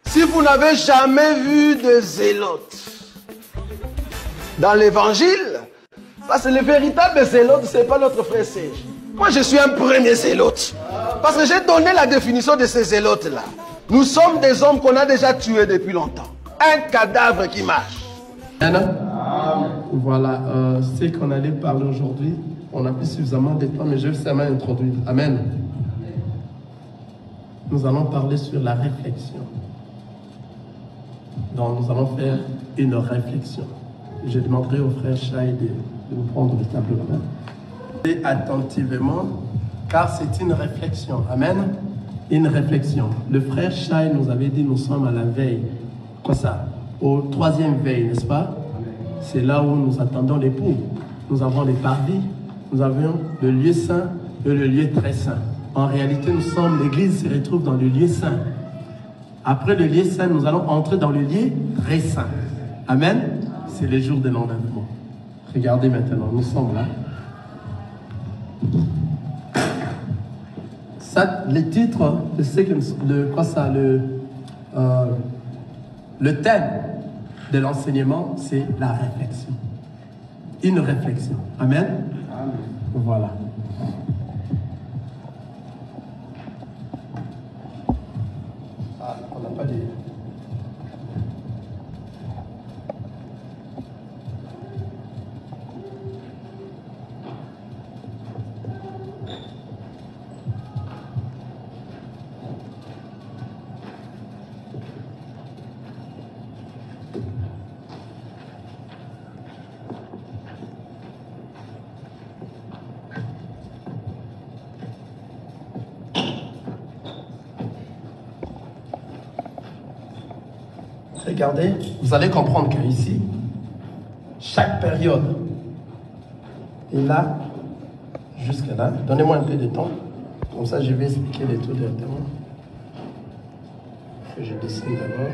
Si vous n'avez jamais vu de zélote dans l'évangile, parce que le véritable zélote, ce n'est pas notre frère Serge. Moi, je suis un premier zélote. Parce que j'ai donné la définition de ces zélotes-là. Nous sommes des hommes qu'on a déjà tués depuis longtemps. Un cadavre qui marche. Voilà, ce qu'on allait parler aujourd'hui, on a plus suffisamment de temps, mais je vais seulement introduire. Amen. Nous allons parler sur la réflexion. Donc, nous allons faire une réflexion. Je demanderai au frère Chai de nous prendre le tableau. Et attentivement, car c'est une réflexion. Amen. Une réflexion. Le frère Chai nous avait dit, nous sommes à la veille. Quoi ça? Au troisième veille, n'est-ce pas? C'est là où nous attendons l'époux. Nous avons les parvis, nous avons le lieu saint et le lieu très saint. En réalité, l'église se retrouve dans le lieu saint. Après le lieu saint, nous allons entrer dans le lieu très saint. Amen. C'est le jour de l'enlèvement. Regardez maintenant, nous sommes là. Ça, le titre, le thème de l'enseignement, c'est la réflexion. Une réflexion. Amen. Amen. Voilà. On n'a pas de... Regardez, vous allez comprendre qu'ici, chaque période est là, jusqu'à là. Donnez-moi un peu de temps, comme ça je vais expliquer les tout directement. Je dessine d'abord.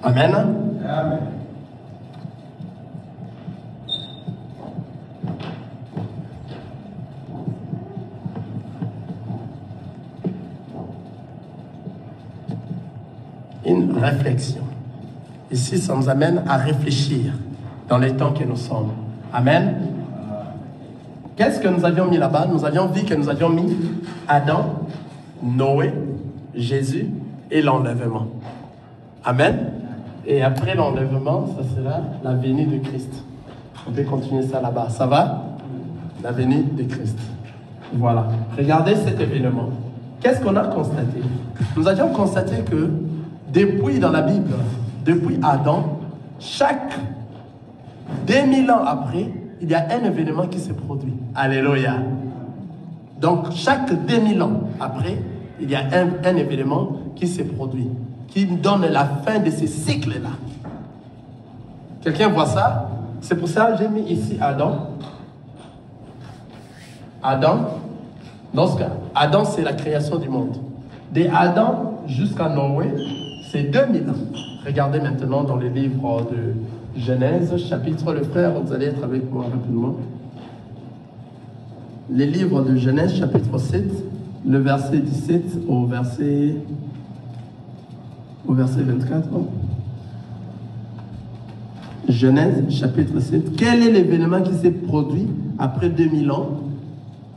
Amen. Amen. Une réflexion. Ici, ça nous amène à réfléchir dans les temps que nous sommes. Amen. Qu'est-ce que nous avions mis là-bas? Nous avions vu que nous avions mis Adam, Noé, Jésus et l'enlèvement. Amen. Et après l'enlèvement, ça sera la venue de Christ. On peut continuer ça là-bas. Ça va? La venue de Christ. Voilà. Regardez cet événement. Qu'est-ce qu'on a constaté? Nous avions constaté que depuis dans la Bible, depuis Adam, chaque 2000 ans après, il y a un événement qui se produit. Alléluia. Donc chaque 2000 ans après, il y a un événement qui se produit, qui donne la fin de ce cycle-là. Quelqu'un voit ça? C'est pour ça que j'ai mis ici Adam. Adam, c'est la création du monde. De Adam jusqu'à Noé, c'est 2000 ans. Regardez maintenant dans le livre de Genèse, chapitre, le frère, vous allez être avec moi rapidement. Le livre de Genèse, chapitre 7, le verset 17 au verset 24. Genèse, chapitre 7. Quel est l'événement qui s'est produit après 2000 ans?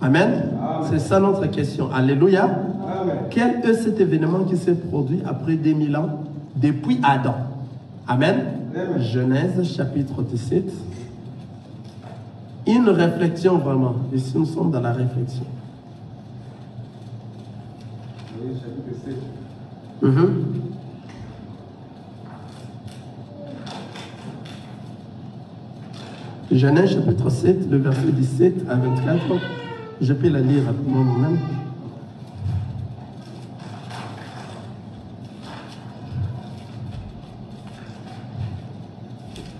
Amen. C'est ça notre question. Alléluia. Amen. Quel est cet événement qui s'est produit après 2000 ans depuis Adam? Amen. Amen. Genèse, chapitre 17. Une réflexion vraiment. Ici, nous sommes dans la réflexion. Oui, chapitre 7. Genèse chapitre 7, le verset 17 à 24. Je peux la lire rapidement moi-même.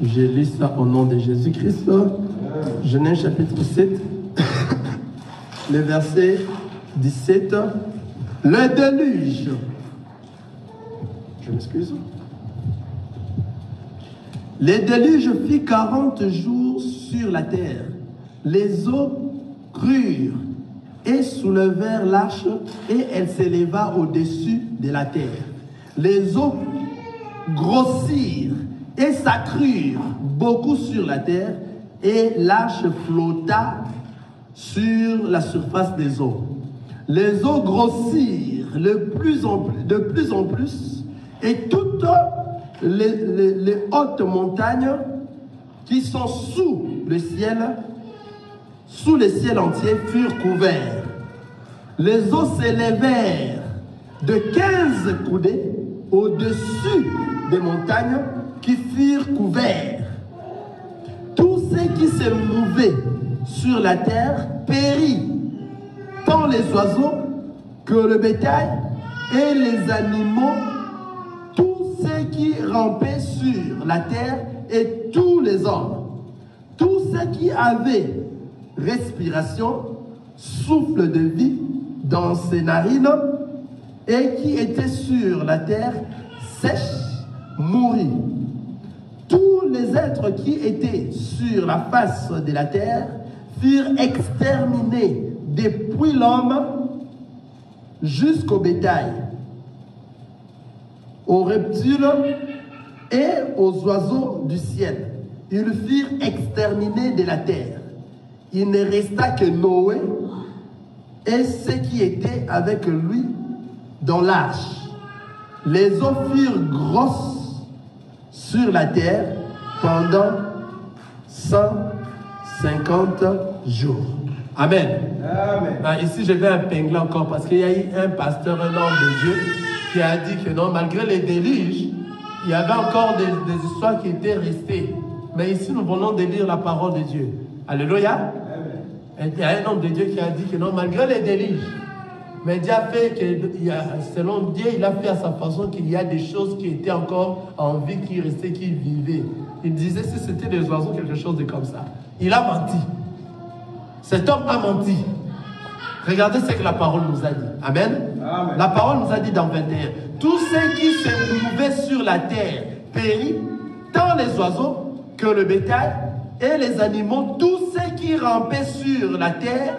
Je lis ça au nom de Jésus-Christ. Genèse chapitre 7, le verset 17. Le déluge. Je m'excuse. Les déluges fit 40 jours sur la terre. Les eaux crurent et soulevèrent l'arche et elle s'éleva au-dessus de la terre. Les eaux grossirent et s'accrurent beaucoup sur la terre et l'arche flotta sur la surface des eaux. Les eaux grossirent de plus en plus et toutes les hautes montagnes qui sont sous le ciel entier furent couverts. Les eaux s'élevèrent de 15 coudées au-dessus des montagnes qui furent couverts. Tout ce qui se mouvait sur la terre périt, tant les oiseaux que le bétail et les animaux, tout ce qui rampait sur la terre et tous les hommes. Tout ce qui avait respiration, souffle de vie dans ses narines et qui était sur la terre sèche, mourit. Tous les êtres qui étaient sur la face de la terre furent exterminés depuis l'homme jusqu'au bétail, aux reptiles et aux oiseaux du ciel. Ils furent exterminés de la terre. Il ne resta que Noé et ceux qui étaient avec lui dans l'arche. Les eaux furent grosses sur la terre pendant 150 jours. Amen. Amen. Ici, je vais épingler encore parce qu'il y a eu un pasteur, un homme de Dieu, qui a dit que non, malgré les déluges, il y avait encore des histoires qui étaient restées. Mais ici, nous venons de lire la parole de Dieu. Alléluia. Il y a un homme de Dieu qui a dit que non, malgré les déluges, mais Dieu a fait que, selon Dieu, il a fait à sa façon qu'il y a des choses qui étaient encore en vie, qui restaient, qui vivaient. Il disait si c'était des oiseaux, quelque chose de comme ça. Il a menti. Cet homme a menti. Regardez ce que la parole nous a dit. Amen. Amen. La parole nous a dit dans 21. Tout ce qui se mouvait sur la terre périt, tant les oiseaux que le bétail et les animaux, tous ceux qui rampaient sur la terre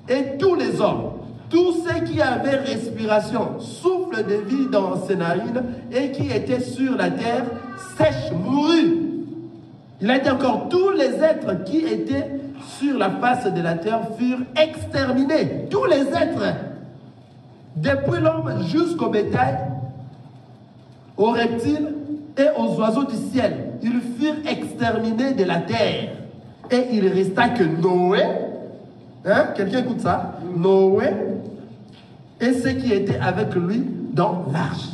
et tous les hommes. Tous ceux qui avaient respiration, souffle de vie dans ses narines et qui étaient sur la terre, sèche, mourut. Il a dit encore, tous les êtres qui étaient sur la face de la terre furent exterminés. Tous les êtres, depuis l'homme jusqu'au bétail, aux reptiles et aux oiseaux du ciel, ils furent exterminés de la terre. Et il resta que Noé, hein? Quelqu'un écoute ça? Noé et ceux qui étaient avec lui dans l'arche.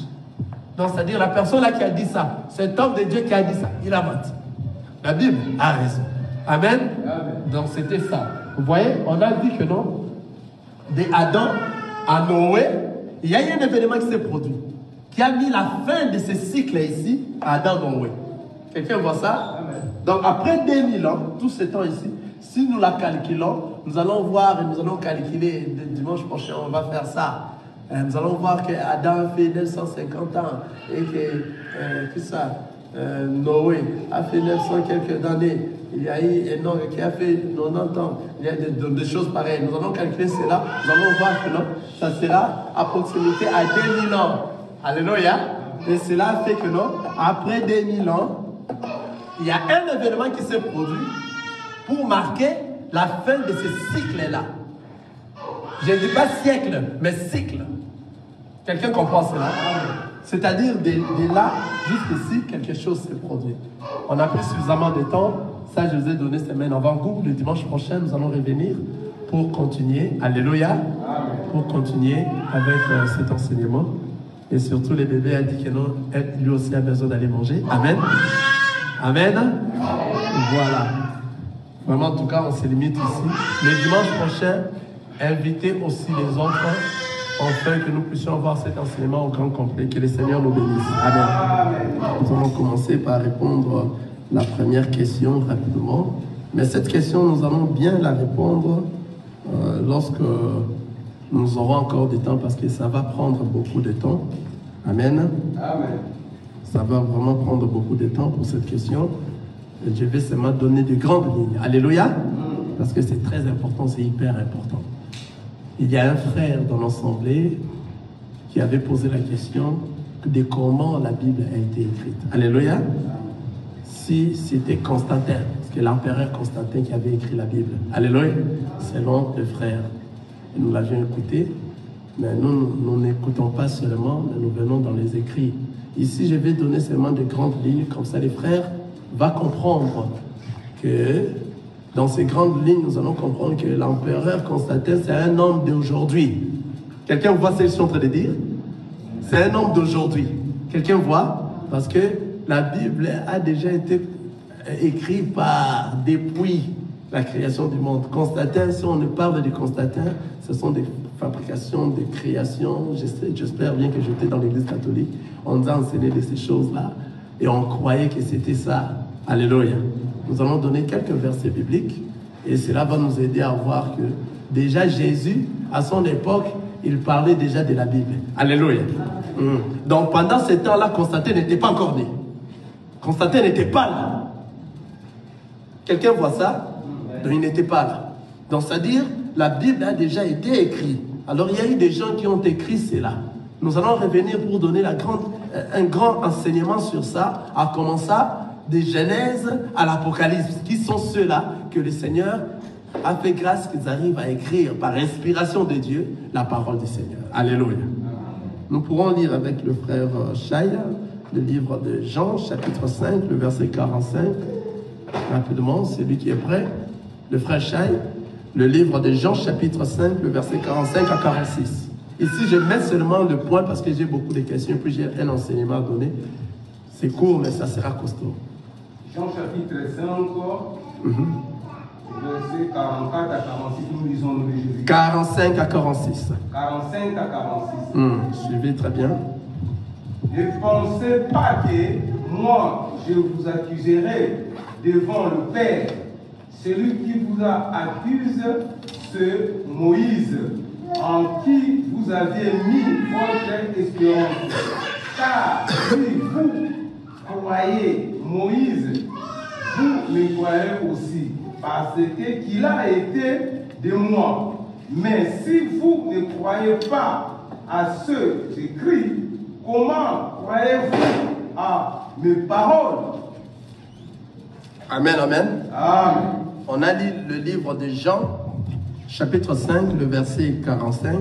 Donc, c'est-à-dire la personne là qui a dit ça, cet homme de Dieu qui a dit ça, il a menti. La Bible a raison. Amen. Amen. Donc, c'était ça. Vous voyez, on a vu que non, de Adam à Noé, il y a eu un événement qui s'est produit, qui a mis la fin de ce cycle ici à Adam et Noé. Quelqu'un voit ça? Amen. Donc, après 2000 ans, tout ce temps ici, si nous la calculons, nous allons voir et nous allons calculer, dimanche prochain, on va faire ça. Nous allons voir que Adam a fait 950 ans et que Noé a fait 900 quelques années. Il y a eu Enoch qui a fait 90 ans. Il y a des choses pareilles. Nous allons calculer cela. Nous allons voir que non, ça sera à proximité à 2000 ans. Alléluia. Et cela fait que non, après 2000 ans, il y a un événement qui s'est produit pour marquer la fin de ce cycle-là. Je ne dis pas siècle, mais cycle. Quelqu'un comprend cela? C'est-à-dire de là jusqu'ici, quelque chose s'est produit. On a pris suffisamment de temps. Ça, je vous ai donné cette semaine avant vous. Le dimanche prochain, nous allons revenir pour continuer. Alléluia. Pour continuer avec cet enseignement. Et surtout, les bébés a dit que non, lui aussi a besoin d'aller manger. Amen. Amen. Voilà. Vraiment, en tout cas, on se limite ici. Le dimanche prochain, invitez aussi les autres, afin que nous puissions avoir cet enseignement au grand complet. Que le Seigneur nous bénisse. Amen. Nous allons commencer par répondre à la première question rapidement. Mais cette question, nous allons bien la répondre lorsque nous aurons encore du temps, parce que ça va prendre beaucoup de temps. Amen. Amen. Ça va vraiment prendre beaucoup de temps pour cette question. Je vais seulement donner de grandes lignes. Alléluia. Parce que c'est très important, c'est hyper important. Il y a un frère dans l'assemblée qui avait posé la question de comment la Bible a été écrite. Alléluia. Si c'était Constantin, parce que l'empereur Constantin qui avait écrit la Bible. Alléluia. Selon le frère. Et nous l'avions écouté, mais nous n'écoutons pas seulement, mais nous venons dans les écrits. Ici, je vais donner seulement de grandes lignes, comme ça les frères vont comprendre que dans ces grandes lignes, nous allons comprendre que l'empereur Constantin, c'est un homme d'aujourd'hui. Quelqu'un voit ce que je suis en train de dire? C'est un homme d'aujourd'hui. Quelqu'un voit? Parce que la Bible a déjà été écrite depuis la création du monde. Constantin, si on ne parle de Constantin, ce sont des fabrications, des créations. J'espère bien que j'étais dans l'église catholique. On nous a enseigné de ces choses-là et on croyait que c'était ça. Alléluia. Nous allons donner quelques versets bibliques et cela va nous aider à voir que déjà Jésus, à son époque, il parlait déjà de la Bible. Alléluia. Donc pendant ce temps-là, Constantin n'était pas encore né. Constantin n'était pas là. Quelqu'un voit ça? Donc il n'était pas là. Donc c'est-à-dire, la Bible a déjà été écrite. Alors il y a eu des gens qui ont écrit cela. Nous allons revenir pour donner un grand enseignement sur ça, à commencer de Genèse à l'Apocalypse, qui sont ceux-là que le Seigneur a fait grâce qu'ils arrivent à écrire par inspiration de Dieu la parole du Seigneur. Alléluia. Nous pourrons lire avec le frère Chaya le livre de Jean, chapitre 5, le verset 45. Rapidement, c'est lui qui est prêt. Le frère Chaya, le livre de Jean, chapitre 5, le verset 45 à 46. Ici, je mets seulement le point parce que j'ai beaucoup de questions, puis j'ai un enseignement à donner. C'est court, mais ça sera costaud. Jean chapitre 5, verset 44 à 46, nous lisons le Jésus. 45 à 46. 45 à 46. Suivez très bien. Ne pensez pas que moi, je vous accuserai devant le Père. Celui qui vous accuse, c'est Moïse, en qui vous avez mis votre espérance. Car si vous croyez Moïse, vous me croyez aussi, parce que qu'il a été de moi. Mais si vous ne croyez pas à ce écrit, comment croyez-vous à mes paroles? Amen, amen. Amen. On a lu le livre de Jean, chapitre 5, le verset 45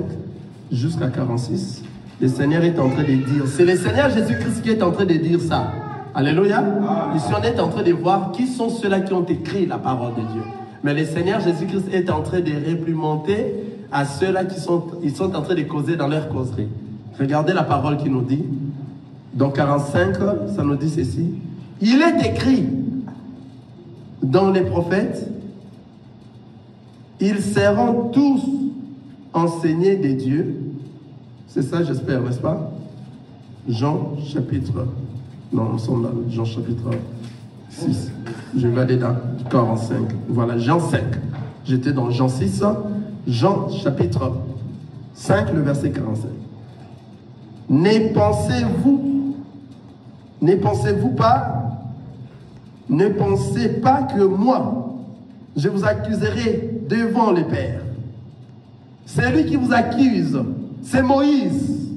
jusqu'à 46. Le Seigneur est en train de dire, c'est le Seigneur Jésus-Christ qui est en train de dire ça. Alléluia. Ici, on est en train de voir qui sont ceux-là qui ont écrit la parole de Dieu. Mais le Seigneur Jésus-Christ est en train de réprimander à ceux-là qui sont en train de causer dans leur causerie. Regardez la parole qui nous dit. Dans 45, ça nous dit ceci. Il est écrit dans les prophètes, ils seront tous enseignés de Dieu. C'est ça, j'espère, n'est-ce pas? Jean chapitre... Non, nous sommes dans Jean chapitre 6. Je vais aller dans 45. Voilà, Jean 5. J'étais dans Jean 6. Jean chapitre 5, le verset 45. Ne pensez pas que moi, je vous accuserai devant le Père. C'est lui qui vous accuse. C'est Moïse.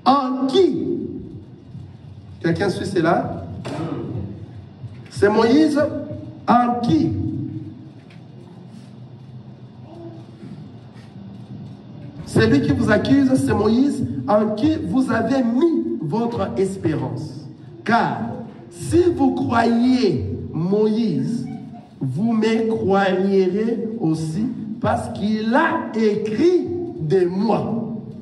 En qui? Quelqu'un suit cela? C'est Moïse en qui? C'est lui qui vous accuse, c'est Moïse en qui vous avez mis votre espérance. Car si vous croyez Moïse, vous me croirez aussi parce qu'il a écrit de moi.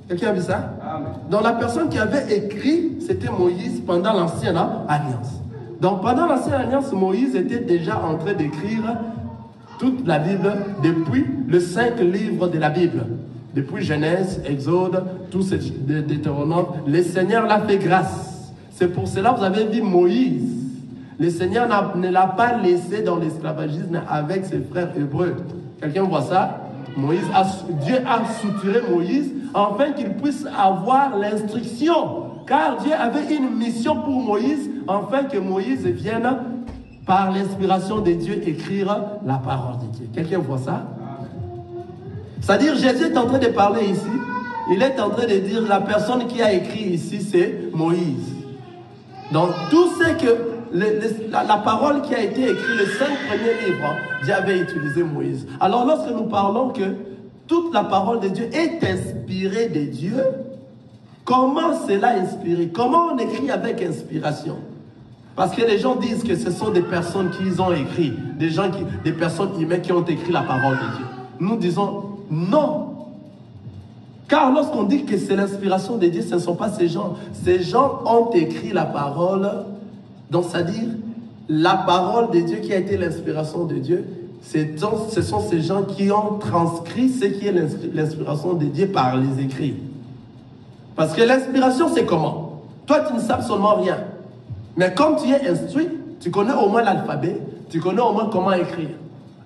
Quelqu'un a vu ça? Amen. Donc la personne qui avait écrit, c'était Moïse pendant l'ancienne alliance. Donc pendant l'ancienne alliance, Moïse était déjà en train d'écrire toute la Bible depuis les 5 livres de la Bible. Depuis Genèse, Exode, tout ce Deutéronome, le Seigneur l'a fait grâce. C'est pour cela que vous avez vu Moïse. Le Seigneur ne l'a pas laissé dans l'esclavagisme avec ses frères hébreux. Quelqu'un voit ça? Dieu a souturé Moïse afin qu'il puisse avoir l'instruction car Dieu avait une mission pour Moïse, afin que Moïse vienne, par l'inspiration de Dieu, écrire la parole de Dieu. Quelqu'un voit ça? C'est-à-dire, Jésus est en train de parler ici. Il est en train de dire, la personne qui a écrit ici, c'est Moïse. Donc, tout ce que la parole qui a été écrite, les 5 premiers livres, Dieu avait utilisé Moïse. Alors, lorsque nous parlons que toute la parole de Dieu est inspirée de Dieu, comment cela inspiré? Comment on écrit avec inspiration? Parce que les gens disent que ce sont des personnes qui ont écrit, des personnes humaines qui ont écrit la parole de Dieu. Nous disons non. Car lorsqu'on dit que c'est l'inspiration de Dieu, ce ne sont pas ces gens. Ces gens ont écrit la parole, donc c'est-à-dire la parole de Dieu qui a été l'inspiration de Dieu, ce sont ces gens qui ont transcrit ce qui est l'inspiration de Dieu par les écrits. Parce que l'inspiration, c'est comment? Toi, tu ne sais absolument rien. Mais comme tu es instruit, tu connais au moins l'alphabet, tu connais au moins comment écrire.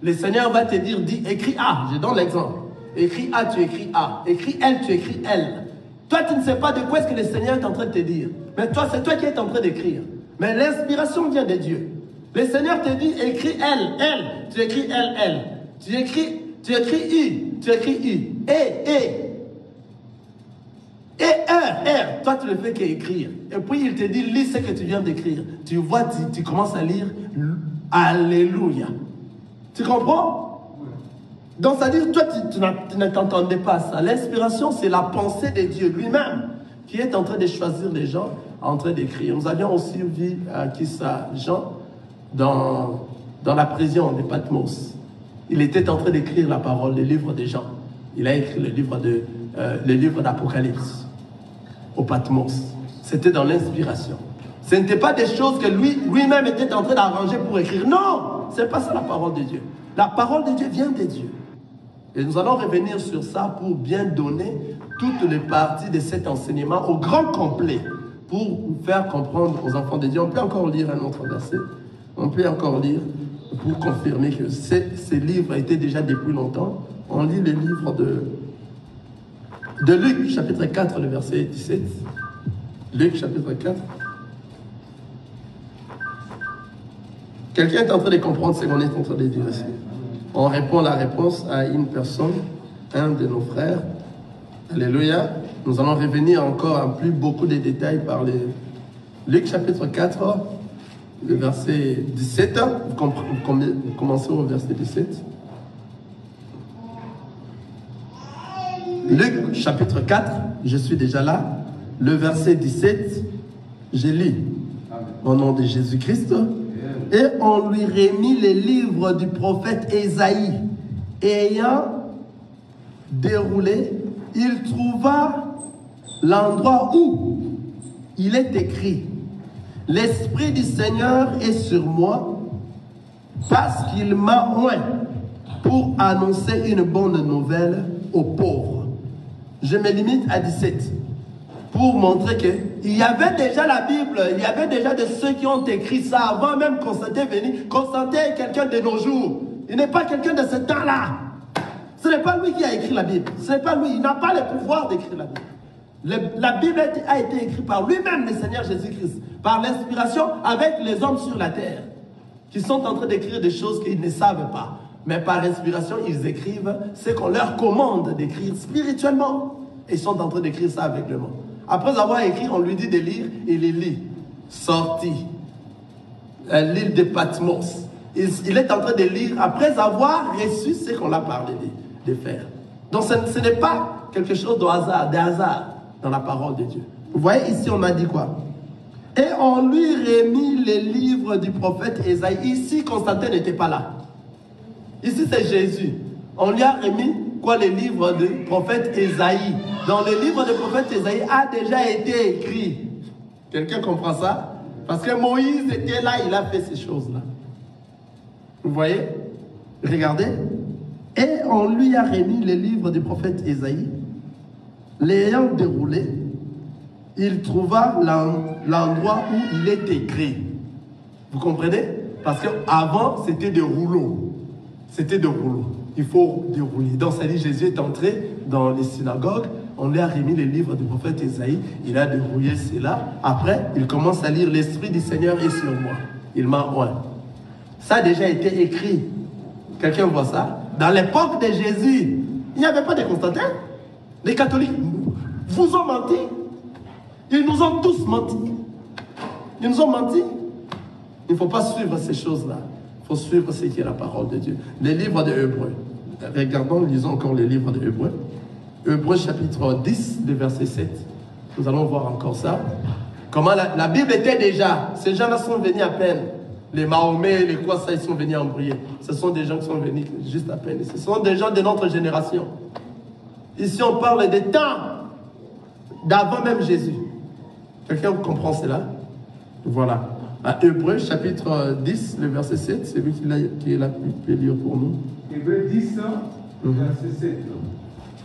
Le Seigneur va te dire, dis, écris A. Je donne l'exemple. Écris A, tu écris A. Écris L, tu écris L. Toi, tu ne sais pas de quoi est-ce que le Seigneur est en train de te dire. Mais toi, c'est toi qui es en train d'écrire. Mais l'inspiration vient de Dieu. Le Seigneur te dit, écris L, L. Tu écris L, L. Tu écris I, tu écris I. E. Et R. Toi, tu ne fais qu'écrire. Et puis, il te dit, lis ce que tu viens d'écrire. Tu vois, tu commences à lire Alléluia. Tu comprends? Donc, c'est-à-dire, toi, tu ne t'entendais pas ça. L'inspiration, c'est la pensée de Dieu lui-même qui est en train de choisir les gens, en train d'écrire. Nous avions aussi vu Kissa Jean dans la prison de Patmos. Il était en train d'écrire la parole, le livre des gens. Il a écrit le livre d'Apocalypse au Patmos. C'était dans l'inspiration. Ce n'était pas des choses que lui-même était en train d'arranger pour écrire. Non, ce n'est pas ça la parole de Dieu. La parole de Dieu vient de Dieu. Et nous allons revenir sur ça pour bien donner toutes les parties de cet enseignement au grand complet pour vous faire comprendre aux enfants de Dieu. On peut encore lire un autre verset. On peut encore lire pour confirmer que ces livres étaient déjà depuis longtemps. On lit le livre de Luc, chapitre 4, le verset 17. Luc, chapitre 4. Quelqu'un est en train de comprendre ce qu'on est en train de dire ici. On répond la réponse à une personne, un de nos frères. Alléluia. Nous allons revenir encore en plus beaucoup de détails par les... Luc, chapitre 4, le verset 17. Vous commencez au verset 17. Luc chapitre 4, je suis déjà là, le verset 17, je lis au nom de Jésus-Christ. Et on lui remit les livres du prophète Ésaïe. Et ayant déroulé, il trouva l'endroit où il est écrit: l'Esprit du Seigneur est sur moi, parce qu'il m'a oint pour annoncer une bonne nouvelle aux pauvres. Je me limite à 17 pour montrer qu'il y avait déjà la Bible, il y avait déjà de ceux qui ont écrit ça avant même Constantin venir. Constantin est quelqu'un de nos jours. Il n'est pas quelqu'un de ce temps-là. Ce n'est pas lui qui a écrit la Bible. Ce n'est pas lui. Il n'a pas le pouvoir d'écrire la Bible. La Bible a été écrite par lui-même, le Seigneur Jésus-Christ, par l'inspiration avec les hommes sur la terre, qui sont en train d'écrire des choses qu'ils ne savent pas. Mais par inspiration, ils écrivent ce qu'on leur commande d'écrire spirituellement. Et ils sont en train d'écrire ça avec le monde. Après avoir écrit, on lui dit de lire, il les lit. Sorti. L'île de Patmos. Il est en train de lire après avoir reçu ce qu'on a parlé de faire. Donc ce n'est pas quelque chose de hasard dans la parole de Dieu. Vous voyez, ici on a dit quoi? Et on lui remit les livres du prophète Ésaïe. Ici, Constantin n'était pas là. Ici, c'est Jésus. On lui a remis quoi? Les livres du prophète Ésaïe. Donc, le livre du prophète Ésaïe a déjà été écrit. Quelqu'un comprend ça? Parce que Moïse était là, il a fait ces choses-là. Vous voyez? Regardez. Et on lui a remis les livres du prophète Ésaïe. L'ayant déroulé, il trouva l'endroit où il est écrit. Vous comprenez? Parce qu'avant, c'était des rouleaux. C'était de rouleau. Il faut dérouler. Donc, ça dit, Jésus est entré dans les synagogues. On lui a remis les livres du prophète Isaïe. Il a débrouillé cela. Après, il commence à lire « L'Esprit du Seigneur est sur moi. Il m'a oint. » Ça a déjà été écrit. Quelqu'un voit ça? Dans l'époque de Jésus, il n'y avait pas de Constantin. Les catholiques vous ont menti. Ils nous ont tous menti. Ils nous ont menti. Il ne faut pas suivre ces choses-là. Il faut suivre ce qui est la parole de Dieu. Les livres de Hébreux. Regardons, lisons encore les livres de Hébreux. Hébreux chapitre 10, le verset 7. Nous allons voir encore ça. Comment la Bible était déjà. Ces gens-là sont venus à peine. Les Mahomet, les quoi, ça, ils sont venus embrouiller. Ce sont des gens qui sont venus juste à peine. Ce sont des gens de notre génération. Ici, on parle des temps d'avant même Jésus. Quelqu'un comprend cela? Voilà. À Hébreux, chapitre 10, le verset 7, c'est lui qui est là, peut lire pour nous. Hébreux 10, verset 7.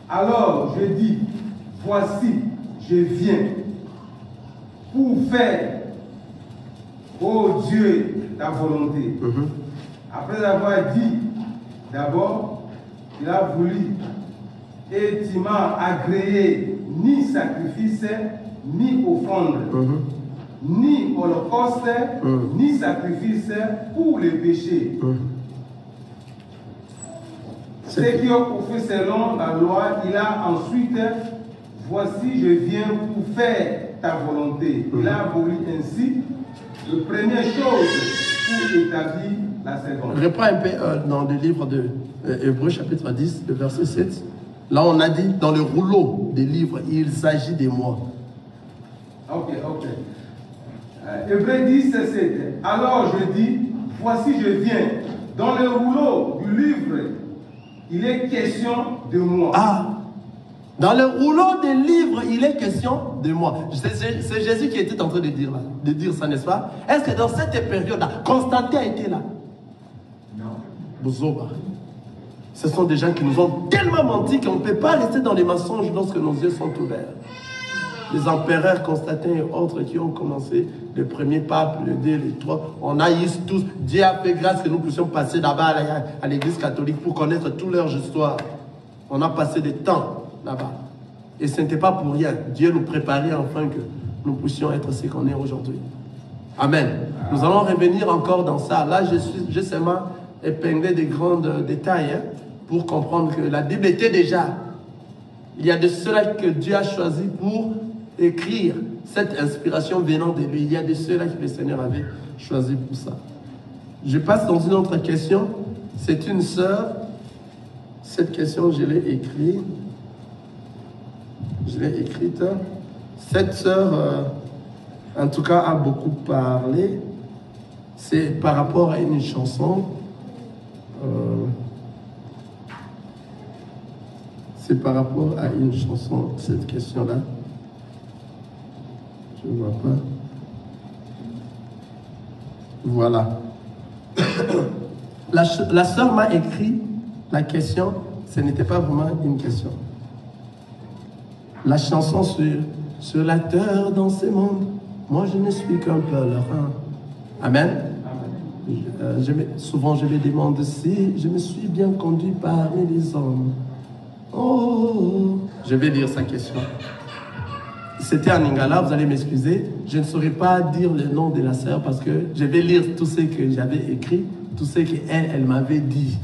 Alors, je dis, voici, je viens pour faire, ô Dieu, ta volonté. Après avoir dit, d'abord, il a voulu, et tu m'as agréé ni sacrifice, ni offrande, ni holocauste, ni sacrifice pour les péchés. Ceux qui ont fait selon la loi, il a ensuite, voici, je viens pour faire ta volonté. Il a aboli ainsi la première chose pour établir la seconde. Reprends un peu dans le livre de Hébreux, chapitre 10, le verset 7. Là, on a dit, dans le rouleau des livres, il s'agit de moi. Ok. Hébreux 10, 7. Alors je dis, voici, je viens. Dans le rouleau du livre, il est question de moi. Ah! Dans le rouleau des livres, il est question de moi. C'est Jésus qui était en train de dire ça, n'est-ce pas? Est-ce que dans cette période-là, Constantin était là? Non. Bozoba. Ce sont des gens qui nous ont tellement menti qu'on ne peut pas rester dans les mensonges lorsque nos yeux sont ouverts. Les empereurs Constantin et autres qui ont commencé, le premier pape, le 2, le 3, on a eu tous. Dieu a fait grâce que nous puissions passer là-bas à l'église catholique pour connaître toute leur histoire. On a passé des temps là-bas. Et ce n'était pas pour rien. Dieu nous préparait afin que nous puissions être ce qu'on est aujourd'hui. Amen. Nous allons revenir encore dans ça. Là, je seulement épinglé des grands détails pour comprendre que la Bible était déjà. Il y a de ceux-là que Dieu a choisi pour écrire cette inspiration venant de lui. Il y a de ceux-là que le Seigneur avait choisi pour ça. Je passe dans une autre question. C'est une sœur. Cette question, je l'ai écrite. Cette sœur, en tout cas, a beaucoup parlé. C'est par rapport à une chanson. C'est par rapport à une chanson, cette question-là. Je ne vois pas. Voilà. La sœur m'a écrit la question, ce n'était pas vraiment une question. La chanson sur la terre dans ce monde, moi je ne suis qu'un pèlerin. Amen. Souvent je me demande si je me suis bien conduit parmi les hommes. Oh, je vais lire sa question. C'était en lingala, vous allez m'excuser. Je ne saurais pas dire le nom de la sœur parce que je vais lire tout ce que j'avais écrit, tout ce qu'elle m'avait dit.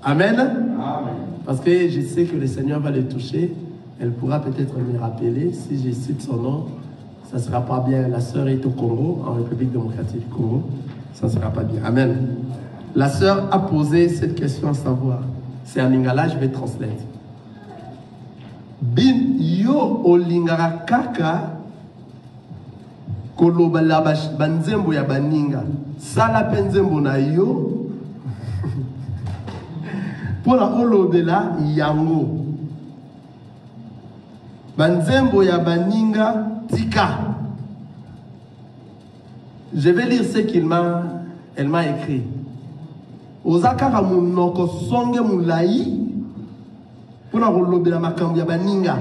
Amen. Amen. Parce que je sais que le Seigneur va le toucher. Elle pourra peut-être me rappeler, si je cite son nom, ça ne sera pas bien. La sœur est au Congo, en République démocratique du Congo. Ça ne sera pas bien. Amen. La sœur a posé cette question à savoir. C'est en lingala, je vais translater. Bin yo olingara kaka koloba la banzembo ya baninga sala penzembo na yo pona olobela yango banzembo ya baninga tika. Je vais lire ce elle m'a écrit. Ozakara munoko songe mulai pona olobela makambo ya baninga.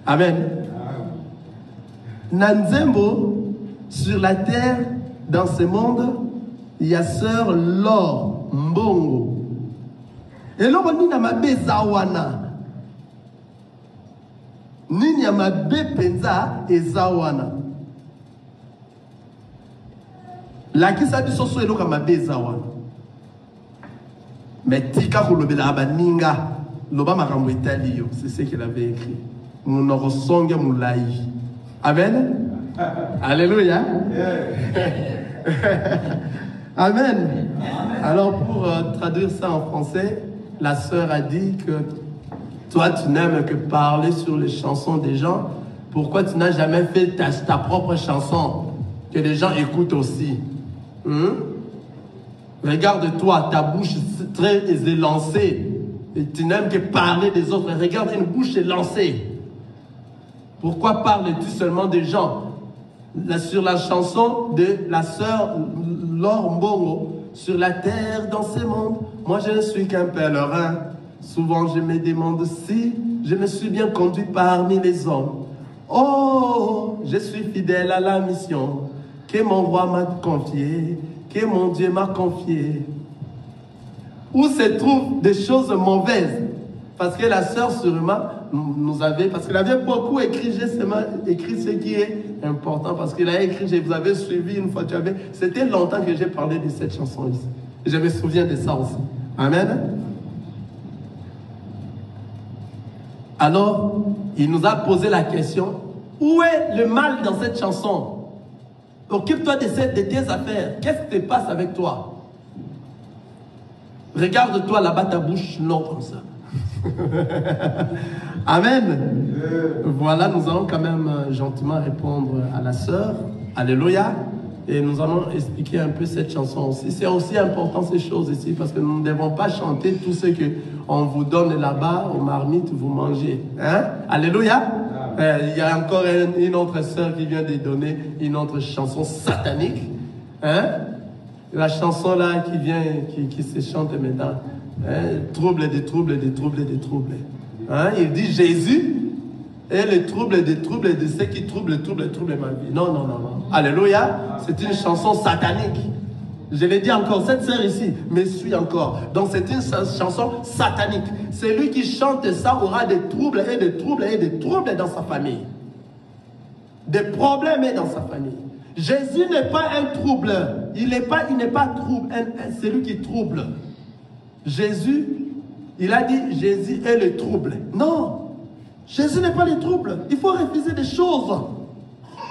Amen. Nanzembo, sur la terre, dans ce monde, il y a sœur Laure Mbongo. Et là, on a ma bezawana. Nini ya mabe penza ezawana. Lakisa biso so eloka mabe ezawana. Mais tika kolobela abaninga loba makambo etali yo, c'est ce qu'il avait écrit. Munorosonge mulai. Amen. Alléluia. Amen. Alors pour traduire ça en français, la sœur a dit que toi tu n'aimes que parler sur les chansons des gens. Pourquoi tu n'as jamais fait ta propre chanson que les gens écoutent aussi? Regarde-toi, ta bouche très élancée. Et tu n'aimes que parler des autres. Regarde, une bouche élancée. Pourquoi parles-tu seulement des gens? Sur la chanson de la sœur Laure Mbongo, sur la terre, dans ce monde, moi je ne suis qu'un pèlerin. Souvent je me demande si je me suis bien conduit parmi les hommes. Oh, je suis fidèle à la mission que mon roi m'a confiée, que mon Dieu m'a confiée. Où se trouvent des choses mauvaises? Parce que la sœur sûrement nous avait, parce qu'elle avait beaucoup écrit, j'ai seulement écrit ce qui est important, parce qu'il a écrit, je vous avais suivi une fois, c'était longtemps que j'ai parlé de cette chanson ici. Je me souviens de ça aussi. Amen. Alors, il nous a posé la question, où est le mal dans cette chanson? Occupe-toi de tes affaires. Qu'est-ce qui se passe avec toi? Regarde-toi là-bas, ta bouche non comme ça. Amen. Voilà, nous allons quand même gentiment répondre à la sœur. Alléluia. Et nous allons expliquer un peu cette chanson aussi. C'est aussi important ces choses ici parce que nous ne devons pas chanter tout ce qu'on vous donne là-bas aux marmites, vous mangez. Hein? Alléluia. Il y a encore une autre sœur qui vient de donner une autre chanson satanique. Hein? La chanson là qui vient, qui se chante maintenant. Hein? Trouble des troubles, des troubles, des troubles. Hein? Il dit Jésus est le trouble des troubles de ceux qui troublent ma vie. Non, non, non, non. Alléluia. C'est une chanson satanique. Je l'ai dit encore, cette sœur ici me suit encore. Donc c'est une chanson satanique. Celui qui chante ça aura des troubles et des troubles et des troubles dans sa famille. Des problèmes dans sa famille. Jésus n'est pas un troubleur. Il n'est pas trouble, celui qui trouble. Jésus, il a dit Jésus est le trouble. Non. Jésus n'est pas le trouble. Il faut refuser des choses.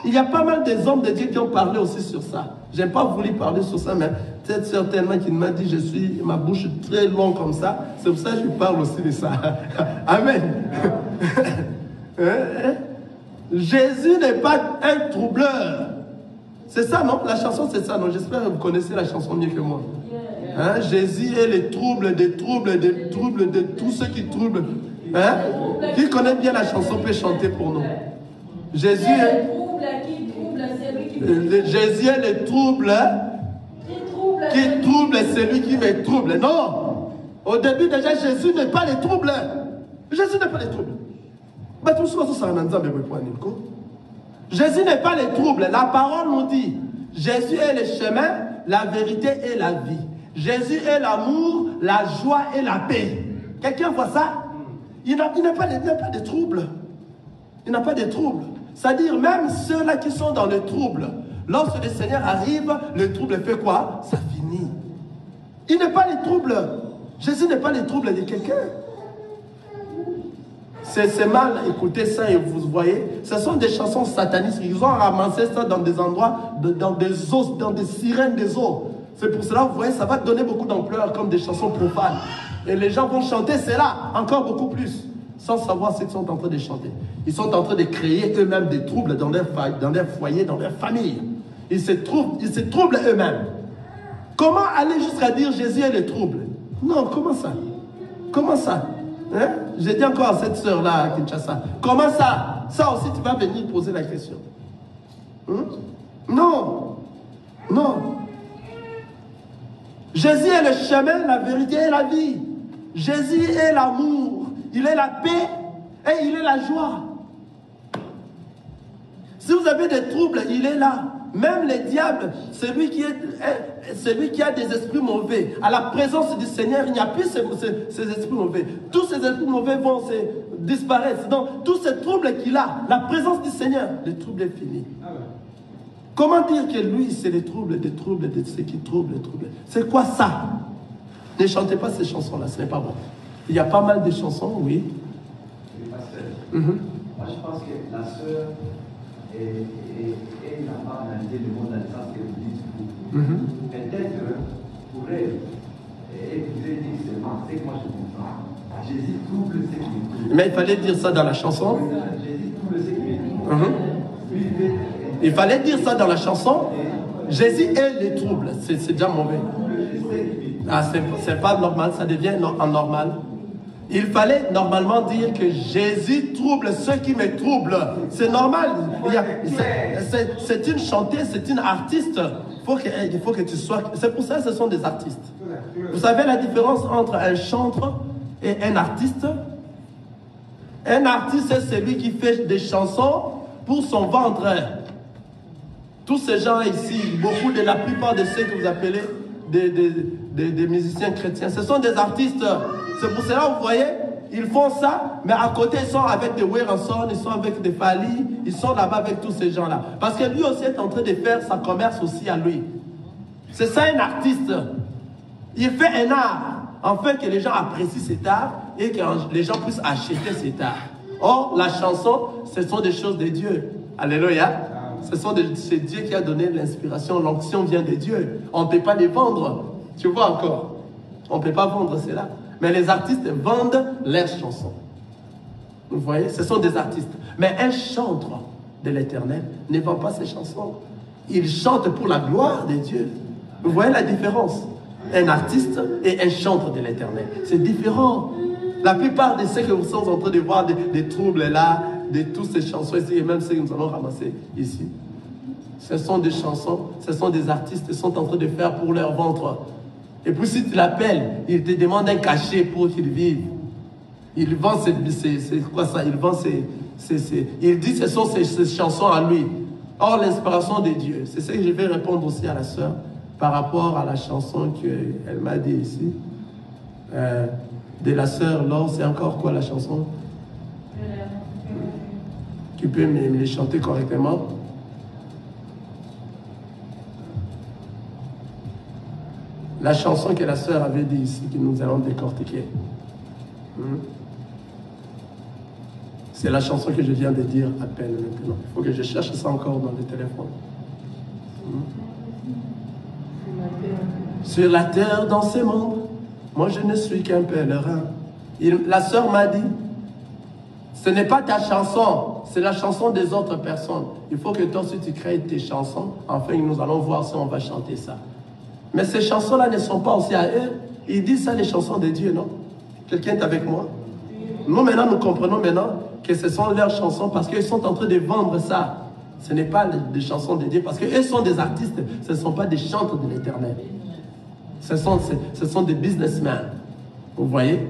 Il y a pas mal des hommes de Dieu qui ont parlé aussi sur ça. Je n'ai pas voulu parler sur ça, mais peut-être certainement qui m'a dit, ma bouche très longue comme ça. C'est pour ça que je parle aussi de ça. Amen. Jésus n'est pas un troubleur. C'est ça, non? La chanson, c'est ça, non? J'espère que vous connaissez la chanson mieux que moi. Hein? Jésus est le trouble des troubles, des troubles de tous ceux qui troublent. Hein? Qui connaît bien la chanson peut chanter pour nous. Jésus est... Jésus est le trouble qui trouble celui qui me trouble. Non. Au début déjà, Jésus n'est pas le trouble. Jésus n'est pas le trouble. Jésus n'est pas le trouble. La parole nous dit, Jésus est le chemin, la vérité et la vie. Jésus est l'amour, la joie et la paix. Quelqu'un voit ça? Il n'a pas de trouble. Il n'a pas de trouble. C'est-à-dire même ceux-là qui sont dans le trouble, lorsque le Seigneur arrive, le trouble fait quoi? Ça finit. Il n'est pas le trouble. Jésus n'est pas le trouble de quelqu'un. C'est mal, écoutez ça et vous voyez, ce sont des chansons satanistes. Ils ont ramassé ça dans des endroits, dans des eaux, dans des sirènes des eaux. C'est pour cela, vous voyez, ça va donner beaucoup d'ampleur comme des chansons profanes. Et les gens vont chanter cela encore beaucoup plus, sans savoir ce qu'ils sont en train de chanter. Ils sont en train de créer eux-mêmes des troubles dans leur foyer, dans leur famille. Ils se troublent eux-mêmes. Comment aller jusqu'à dire Jésus est le trouble? Non, comment ça? Comment ça? Hein? J'ai dit encore à cette sœur-là à Kinshasa. Comment ça? Ça aussi, tu vas venir poser la question. Hein? Non. Non. Jésus est le chemin, la vérité et la vie. Jésus est l'amour. Il est la paix et il est la joie. Si vous avez des troubles, il est là. Même les diables, celui qui a des esprits mauvais, à la présence du Seigneur, il n'y a plus ces esprits mauvais. Tous ces esprits mauvais vont disparaître. Donc, tous ces troubles qu'il a, la présence du Seigneur, le trouble est fini. Comment dire que lui, c'est les troubles, de ceux qui troublent, les troubles? C'est quoi ça? Ne chantez pas ces chansons-là, ce n'est pas bon. Il y a pas mal de chansons, oui. Moi, je pense que la sœur n'a pas analysé le monde dans le sens que vous dites. Peut-être pour elle pouvait dire seulement, c'est que moi je comprends. Jésus trouble ce qui me trouble. Mais il fallait dire ça dans la chanson. Jésus trouble ce qui me trouble. Il fallait dire ça dans la chanson. Jésus est les troubles. C'est déjà mauvais. Ah, c'est pas normal, ça devient anormal. Il fallait normalement dire que Jésus trouble ceux qui me troublent. C'est normal. C'est une chanteuse, c'est une artiste. Il faut que tu sois... C'est pour ça que ce sont des artistes. Vous savez la différence entre un chanteur et un artiste? Un artiste, c'est celui qui fait des chansons pour son ventre. Tous ces gens ici, la plupart de ceux que vous appelez des musiciens chrétiens, ce sont des artistes. C'est pour cela, vous voyez, ils font ça, mais à côté, ils sont avec des Werenson, ils sont avec des Fali, ils sont là-bas avec tous ces gens-là. Parce que lui aussi est en train de faire sa commerce aussi à lui. C'est ça un artiste. Il fait un art, afin que les gens apprécient cet art et que les gens puissent acheter cet art. Or, la chanson, ce sont des choses de Dieu. Alléluia. C'est Dieu qui a donné l'inspiration, l'onction vient de Dieu. On ne peut pas les vendre. Tu vois encore, on ne peut pas vendre cela. Mais les artistes vendent leurs chansons. Vous voyez, ce sont des artistes. Mais un chanteur de l'Éternel ne vend pas ses chansons. Il chante pour la gloire de Dieu. Vous voyez la différence? Un artiste et un chanteur de l'Éternel. C'est différent. La plupart de ceux que vous sommes en train de voir, des troubles là, de toutes ces chansons ici, et même ceux que nous allons ramasser ici, ce sont des chansons, ce sont des artistes qui sont en train de faire pour leur ventre. Et puis si tu l'appelles, il te demande un cachet pour qu'il vive. Il vend c'est quoi ça? Il vend il dit que ce sont ses chansons à lui. Or, l'inspiration de Dieu, c'est ce que je vais répondre aussi à la sœur par rapport à la chanson qu'elle m'a dit ici. De la sœur Laure, c'est encore quoi la chanson? Tu peux me les chanter correctement? La chanson que la sœur avait dit ici, que nous allons décortiquer. C'est la chanson que je viens de dire à peine maintenant. Il faut que je cherche ça encore dans le téléphone. Sur la terre, dans ce monde, moi je ne suis qu'un pèlerin. La sœur m'a dit, ce n'est pas ta chanson, c'est la chanson des autres personnes. Il faut que toi aussi tu crées tes chansons. Enfin, nous allons voir si on va chanter ça. Mais ces chansons-là ne sont pas aussi à eux. Ils disent ça, les chansons de Dieu, non? Quelqu'un est avec moi? Nous, maintenant, nous comprenons maintenant que ce sont leurs chansons parce qu'ils sont en train de vendre ça. Ce n'est pas des chansons de Dieu parce qu'eux sont des artistes. Ce ne sont pas des chanteurs de l'Éternel. Ce sont des businessmen. Vous voyez?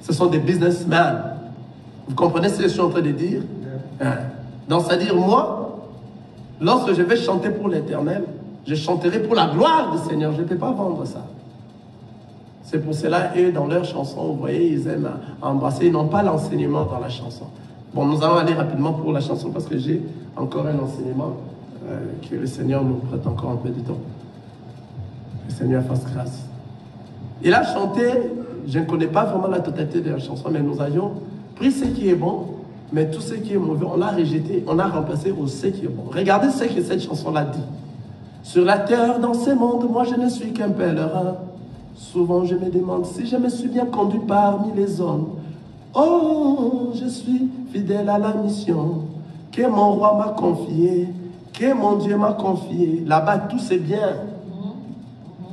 Ce sont des businessmen. Vous comprenez ce que je suis en train de dire? Donc, c'est-à-dire, moi, lorsque je vais chanter pour l'Éternel, je chanterai pour la gloire du Seigneur. Je ne peux pas vendre ça. C'est pour cela, eux, dans leurs chansons, vous voyez, ils aiment embrasser. Ils n'ont pas l'enseignement dans la chanson. Bon, nous allons aller rapidement pour la chanson parce que j'ai encore un enseignement que le Seigneur nous prête encore un peu de temps. Le Seigneur fasse grâce. Il a chanté, je ne connais pas vraiment la totalité de la chanson, mais nous avions pris ce qui est bon, mais tout ce qui est mauvais, on l'a rejeté, on l'a remplacé au ce qui est bon. Regardez ce que cette chanson-là dit. Sur la terre, dans ce monde, moi je ne suis qu'un pèlerin. Souvent je me demande si je me suis bien conduit parmi les hommes. Oh, je suis fidèle à la mission que mon roi m'a confiée, que mon Dieu m'a confiée. Là-bas, tout c'est bien.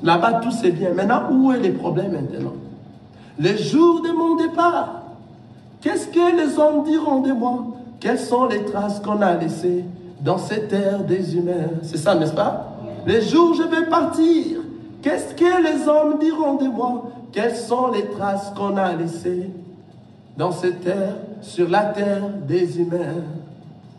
Là-bas, tout c'est bien. Maintenant, où est le problème maintenant? Le jour de mon départ, qu'est-ce que les hommes diront de moi? Quelles sont les traces qu'on a laissées dans cette terre des humains? C'est ça, n'est-ce pas? Le jour où je vais partir, qu'est-ce que les hommes diront de moi? Quelles sont les traces qu'on a laissées dans cette terre, sur la terre des humains?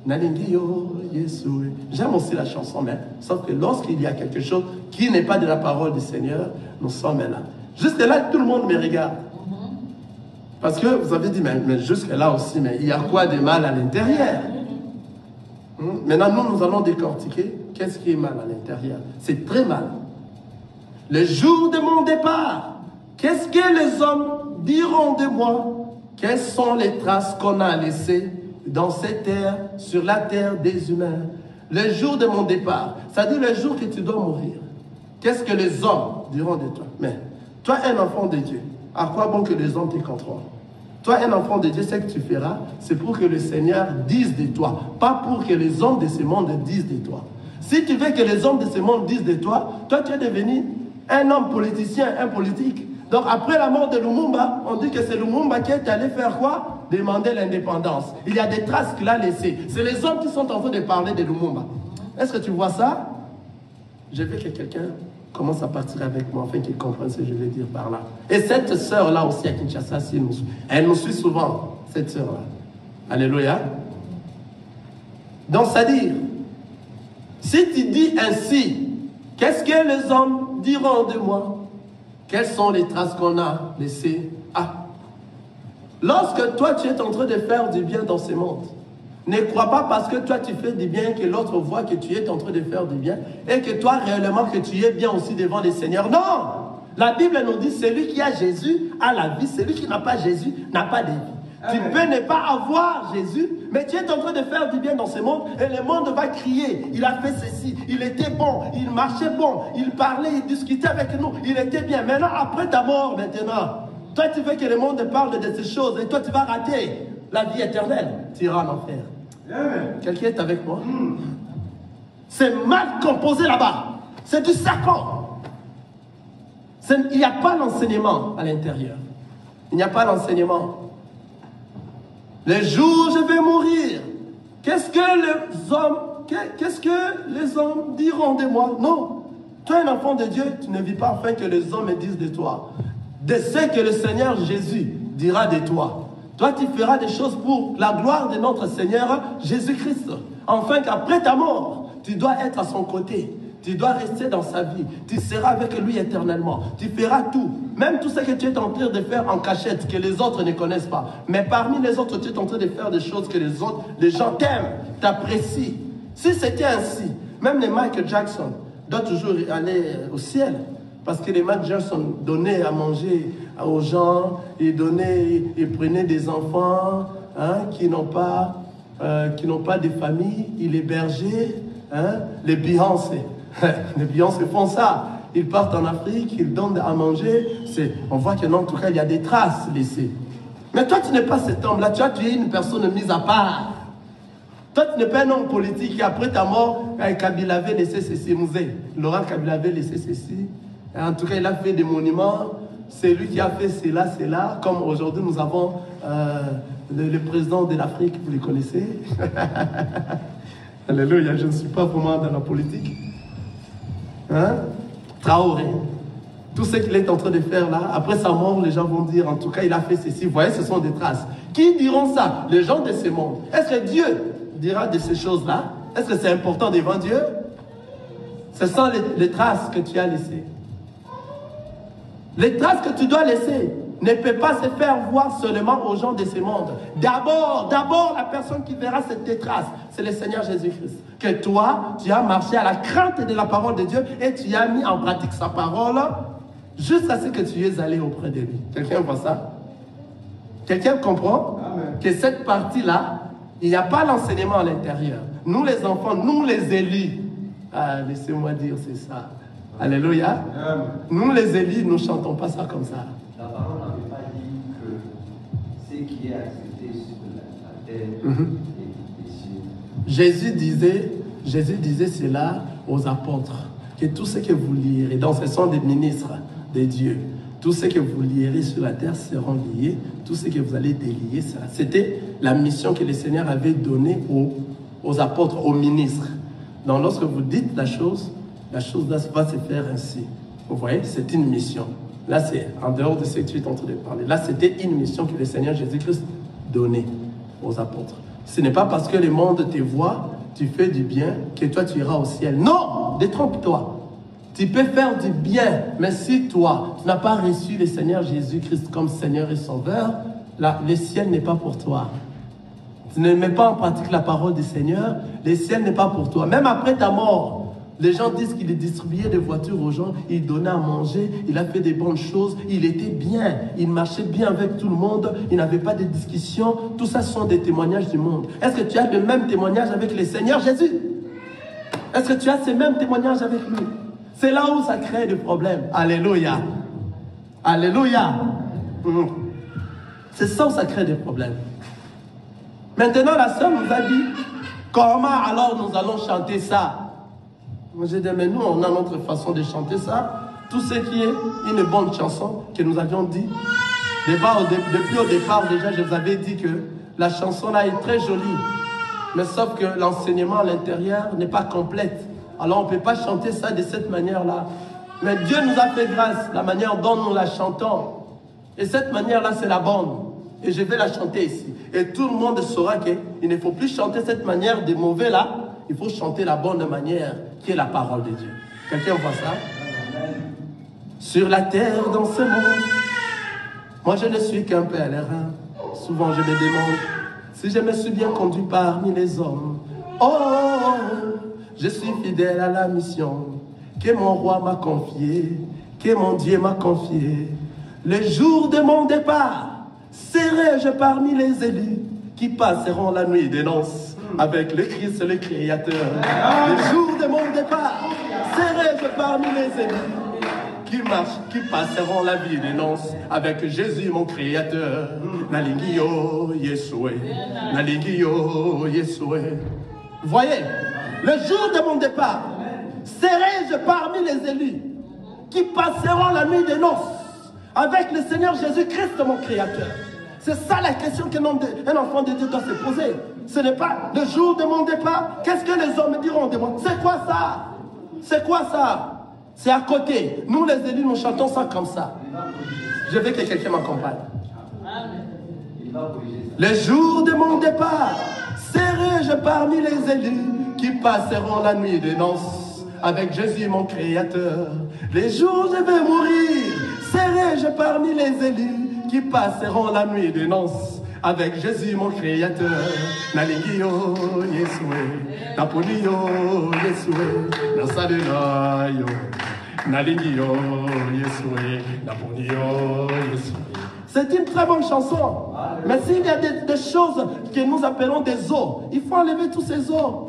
J'aime aussi la chanson, mais sauf que lorsqu'il y a quelque chose qui n'est pas de la parole du Seigneur, nous sommes là. Jusque là, tout le monde me regarde. Parce que vous avez dit, mais jusque là aussi, mais il y a quoi de mal à l'intérieur? Maintenant, nous allons décortiquer qu'est-ce qui est mal à l'intérieur. C'est très mal. Le jour de mon départ, qu'est-ce que les hommes diront de moi? Quelles sont les traces qu'on a laissées dans cette terre, sur la terre des humains? Le jour de mon départ, c'est-à-dire le jour que tu dois mourir. Qu'est-ce que les hommes diront de toi? Mais toi, un enfant de Dieu, à quoi bon que les hommes te contrôlent? Toi, un enfant de Dieu, ce que tu feras, c'est pour que le Seigneur dise de toi, pas pour que les hommes de ce monde disent de toi. Si tu veux que les hommes de ce monde disent de toi, toi, tu es devenu un homme politicien, un politique. Donc, après la mort de Lumumba, on dit que c'est Lumumba qui est allé faire quoi? Demander l'indépendance. Il y a des traces qu'il a laissées. C'est les hommes qui sont en train de parler de Lumumba. Est-ce que tu vois ça? Je veux que quelqu'un commence à partir avec moi afin qu'il comprenne ce que je vais dire par là. Et cette sœur-là aussi à Kinshasa, elle nous suit souvent, cette sœur-là. Alléluia. Donc, c'est-à-dire, si tu dis ainsi, qu'est-ce que les hommes diront de moi? Quelles sont les traces qu'on a laissées? Lorsque toi, tu es en train de faire du bien dans ce monde, ne crois pas parce que toi, tu fais du bien que l'autre voit que tu es en train de faire du bien et que toi, réellement, que tu es bien aussi devant les seigneurs. Non! La Bible nous dit, celui qui a Jésus a la vie, celui qui n'a pas Jésus n'a pas de vie. Tu peux ne pas avoir Jésus, mais tu es en train de faire du bien dans ce monde et le monde va crier. Il a fait ceci, il était bon, il marchait bon, il parlait, il discutait avec nous, il était bien. Maintenant, après ta mort, maintenant, toi tu veux que le monde parle de ces choses et toi tu vas rater la vie éternelle. Tu iras en enfer. Quelqu'un est avec moi? C'est mal composé là-bas. C'est du serpent. Il n'y a pas l'enseignement à l'intérieur. Il n'y a pas l'enseignement. Le jour où je vais mourir, qu'est-ce que les hommes diront de moi? Non. Toi, un enfant de Dieu, tu ne vis pas afin que les hommes disent de toi. De ce que le Seigneur Jésus dira de toi. Toi, tu feras des choses pour la gloire de notre Seigneur Jésus-Christ. Enfin qu'après ta mort, tu dois être à son côté. Tu dois rester dans sa vie. Tu seras avec lui éternellement. Tu feras tout. Même tout ce que tu es en train de faire en cachette, que les autres ne connaissent pas. Mais parmi les autres, tu es en train de faire des choses que les gens t'aiment, t'apprécient. Si c'était ainsi, même les Michael Jackson doivent toujours aller au ciel. Parce que les Michael Jackson donnaient à manger aux gens, ils prenaient des enfants qui n'ont pas de famille, ils hébergeaient. Les Beyoncé. Les Beyoncé font ça. Ils partent en Afrique, ils donnent à manger. On voit que non, en tout cas, il y a des traces laissées. Mais toi, tu n'es pas cet homme-là. Tu es une personne mise à part. Toi, tu n'es pas un homme politique. Et après ta mort, Kabila avait laissé ceci. Laurent Kabila avait laissé ceci. En tout cas, il a fait des monuments. C'est lui qui a fait cela. Comme aujourd'hui, nous avons le président de l'Afrique. Vous les connaissez? Alléluia, je ne suis pas vraiment dans la politique. Traoré. Tout ce qu'il est en train de faire là, après sa mort, les gens vont dire, en tout cas, il a fait ceci. Vous voyez, ce sont des traces. Qui diront ça? Les gens de ce monde. Est-ce que Dieu dira de ces choses-là? Est-ce que c'est important devant Dieu? Ce sont les traces que tu as laissées. Les traces que tu dois laisser ne peut pas se faire voir seulement aux gens de ce monde. D'abord, la personne qui verra cette trace, c'est le Seigneur Jésus-Christ. Que toi, tu as marché à la crainte de la parole de Dieu et tu as mis en pratique sa parole jusqu'à ce que tu es allé auprès de lui. Quelqu'un voit ça? Quelqu'un comprend? Amen. Que cette partie-là, il n'y a pas l'enseignement à l'intérieur. Nous les enfants, nous les élus, laissez-moi dire, c'est ça. Alléluia. Amen. Nous les élus, nous ne chantons pas ça comme ça. La parole n'avait pas dit que ce qui est accepté sur la terre est cieux. Jésus disait cela aux apôtres, que tout ce que vous lirez, donc ce sont des ministres de Dieu, tout ce que vous lirez sur la terre seront liés, tout ce que vous allez délier sera. C'était la mission que le Seigneur avait donnée aux apôtres, aux ministres. Donc lorsque vous dites la chose là va se faire ainsi. Vous voyez, c'est une mission. Là, c'est en dehors de ce que tu es en train de parler. Là, c'était une mission que le Seigneur Jésus-Christ donnait aux apôtres. Ce n'est pas parce que le monde te voit, tu fais du bien, que toi tu iras au ciel. Non, détrompe-toi. Tu peux faire du bien, mais si toi, tu n'as pas reçu le Seigneur Jésus-Christ comme Seigneur et Sauveur, le ciel n'est pas pour toi. Tu ne mets pas en pratique la parole du Seigneur, le ciel n'est pas pour toi. Même après ta mort, les gens disent qu'il distribuait des voitures aux gens, il donnait à manger, il a fait des bonnes choses, il était bien, il marchait bien avec tout le monde, il n'avait pas de discussions. Tout ça sont des témoignages du monde. Est-ce que tu as le même témoignage avec le Seigneur Jésus? Est-ce que tu as ces mêmes témoignages avec lui? C'est là où ça crée des problèmes. Alléluia. Alléluia. C'est ça où ça crée des problèmes. Maintenant, la sœur nous a dit, comment alors nous allons chanter ça? J'ai dit, mais nous, on a notre façon de chanter ça. Tout ce qui est une bonne chanson que nous avions dit. Depuis au départ, déjà, je vous avais dit que la chanson là est très jolie. Mais sauf que l'enseignement à l'intérieur n'est pas complète. Alors on ne peut pas chanter ça de cette manière-là. Mais Dieu nous a fait grâce, la manière dont nous la chantons. Et cette manière-là, c'est la bonne. Et je vais la chanter ici. Et tout le monde saura qu'il ne faut plus chanter cette manière de mauvais là. Il faut chanter la bonne manière, qui est la parole de Dieu. Quelqu'un voit ça? Sur la terre, dans ce monde, moi je ne suis qu'un pèlerin. Souvent je me demande si je me suis bien conduit parmi les hommes. Oh, je suis fidèle à la mission que mon roi m'a confiée, que mon Dieu m'a confiée. Le jour de mon départ, serai-je parmi les élus qui passeront la nuit des noces avec le Christ, le Créateur. Le jour de mon départ, serai-je parmi les élus qui passeront la vie des noces avec Jésus, mon Créateur. Nalingio Yeshua, Nalingio Yeshua. Voyez, le jour de mon départ, serai-je parmi les élus qui passeront la nuit des noces avec le Seigneur Jésus-Christ, mon Créateur? C'est ça la question qu'un enfant de Dieu doit se poser. Ce n'est pas le jour de mon départ, qu'est-ce que les hommes diront de moi? C'est quoi ça? C'est quoi ça? C'est à côté. Nous les élus, nous chantons ça comme ça. Je veux que quelqu'un m'accompagne. Le jour de mon départ, serai-je parmi les élus qui passeront la nuit des noces avec Jésus mon Créateur? Les jours où je vais mourir, serai-je parmi les élus qui passeront la nuit des noces avec Jésus mon Créateur? Nalingio Yeshua, Napolio Yeshua, Nasalelayo, Nalingio Yeshua, Napolio Yeshua. C'est une très bonne chanson. Mais s'il y a des choses que nous appelons des os, il faut enlever tous ces os.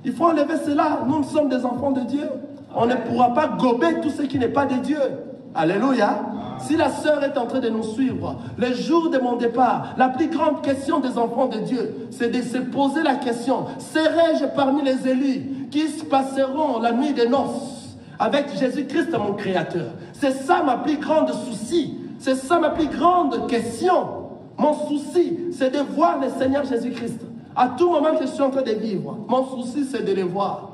Il faut enlever cela. Nous sommes des enfants de Dieu. On ne pourra pas gober tout ce qui n'est pas de Dieu. Alléluia. Si la sœur est en train de nous suivre, le jour de mon départ, la plus grande question des enfants de Dieu, c'est de se poser la question, serai-je parmi les élus qui se passeront la nuit des noces avec Jésus-Christ mon Créateur? C'est ça ma plus grande souci. C'est ça ma plus grande question. Mon souci, c'est de voir le Seigneur Jésus-Christ. À tout moment que je suis en train de vivre, mon souci, c'est de le voir.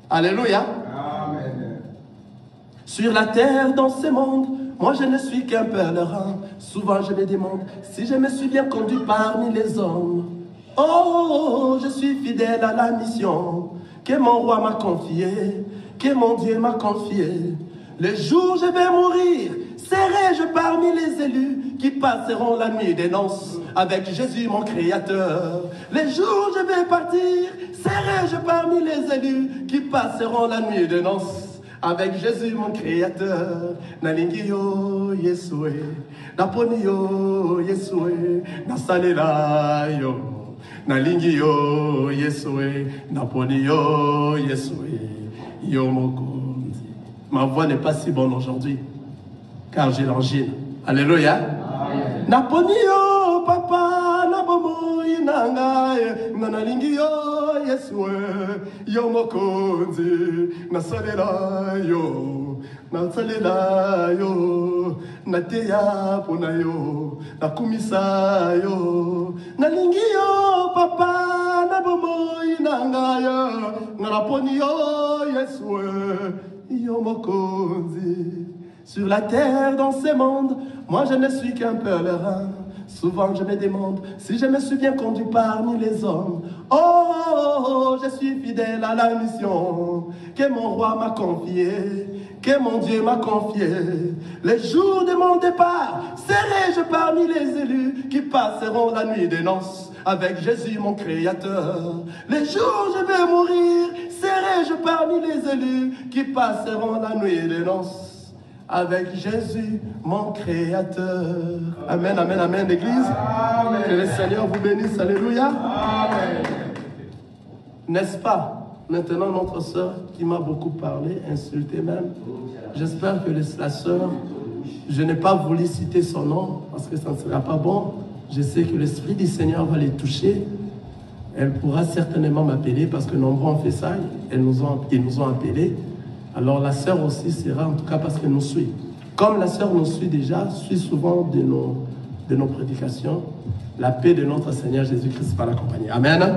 Alléluia. Amen. Sur la terre, dans ce monde, moi je ne suis qu'un pèlerin. Souvent je me demande si je me suis bien conduit parmi les hommes. Oh, je suis fidèle à la mission que mon roi m'a confiée, que mon Dieu m'a confiée. Le jour où je vais mourir, serai-je parmi les élus qui passeront la nuit des noces avec Jésus mon Créateur? Les jours où je vais partir, serai-je parmi les élus qui passeront la nuit des noces avec Jésus mon Créateur? Nalingio Yeshua, Naponio Yeshua, Nasalelayo, Nalingio Yeshua, Naponio Yeshua, Yomoko. Ma voix n'est pas si bonne aujourd'hui, car j'ai l'angine. Alléluia. Naponio papa nabomo inanga nanalingio Yeshua yomokonzi nasalela yo nateya ponayo nakumisa yo nalingio papa nabomo inanga naponio Yeshua yomokonzi. Sur la terre, dans ce monde, moi je ne suis qu'un pèlerin. Souvent je me demande si je me suis bien conduit parmi les hommes. Oh, je suis fidèle à la mission que mon roi m'a confiée, que mon Dieu m'a confiée. Les jours de mon départ, serai-je parmi les élus qui passeront la nuit des noces avec Jésus mon Créateur. Les jours où je vais mourir, serai-je parmi les élus qui passeront la nuit des noces avec Jésus, mon Créateur. Amen, amen, amen, l'Église. Amen. Que le Seigneur vous bénisse. Alléluia. Amen. N'est-ce pas? Maintenant, notre sœur qui m'a beaucoup parlé, insulté même. J'espère que la sœur, je n'ai pas voulu citer son nom parce que ça ne sera pas bon. Je sais que l'Esprit du Seigneur va les toucher. Elle pourra certainement m'appeler parce que nombreux ont fait ça. Ils nous ont appelés. Alors la sœur aussi sera, en tout cas parce qu'elle nous suit. Comme la sœur nous suit déjà, suit souvent de nos prédications, la paix de notre Seigneur Jésus-Christ va l'accompagner. Amen. Amen.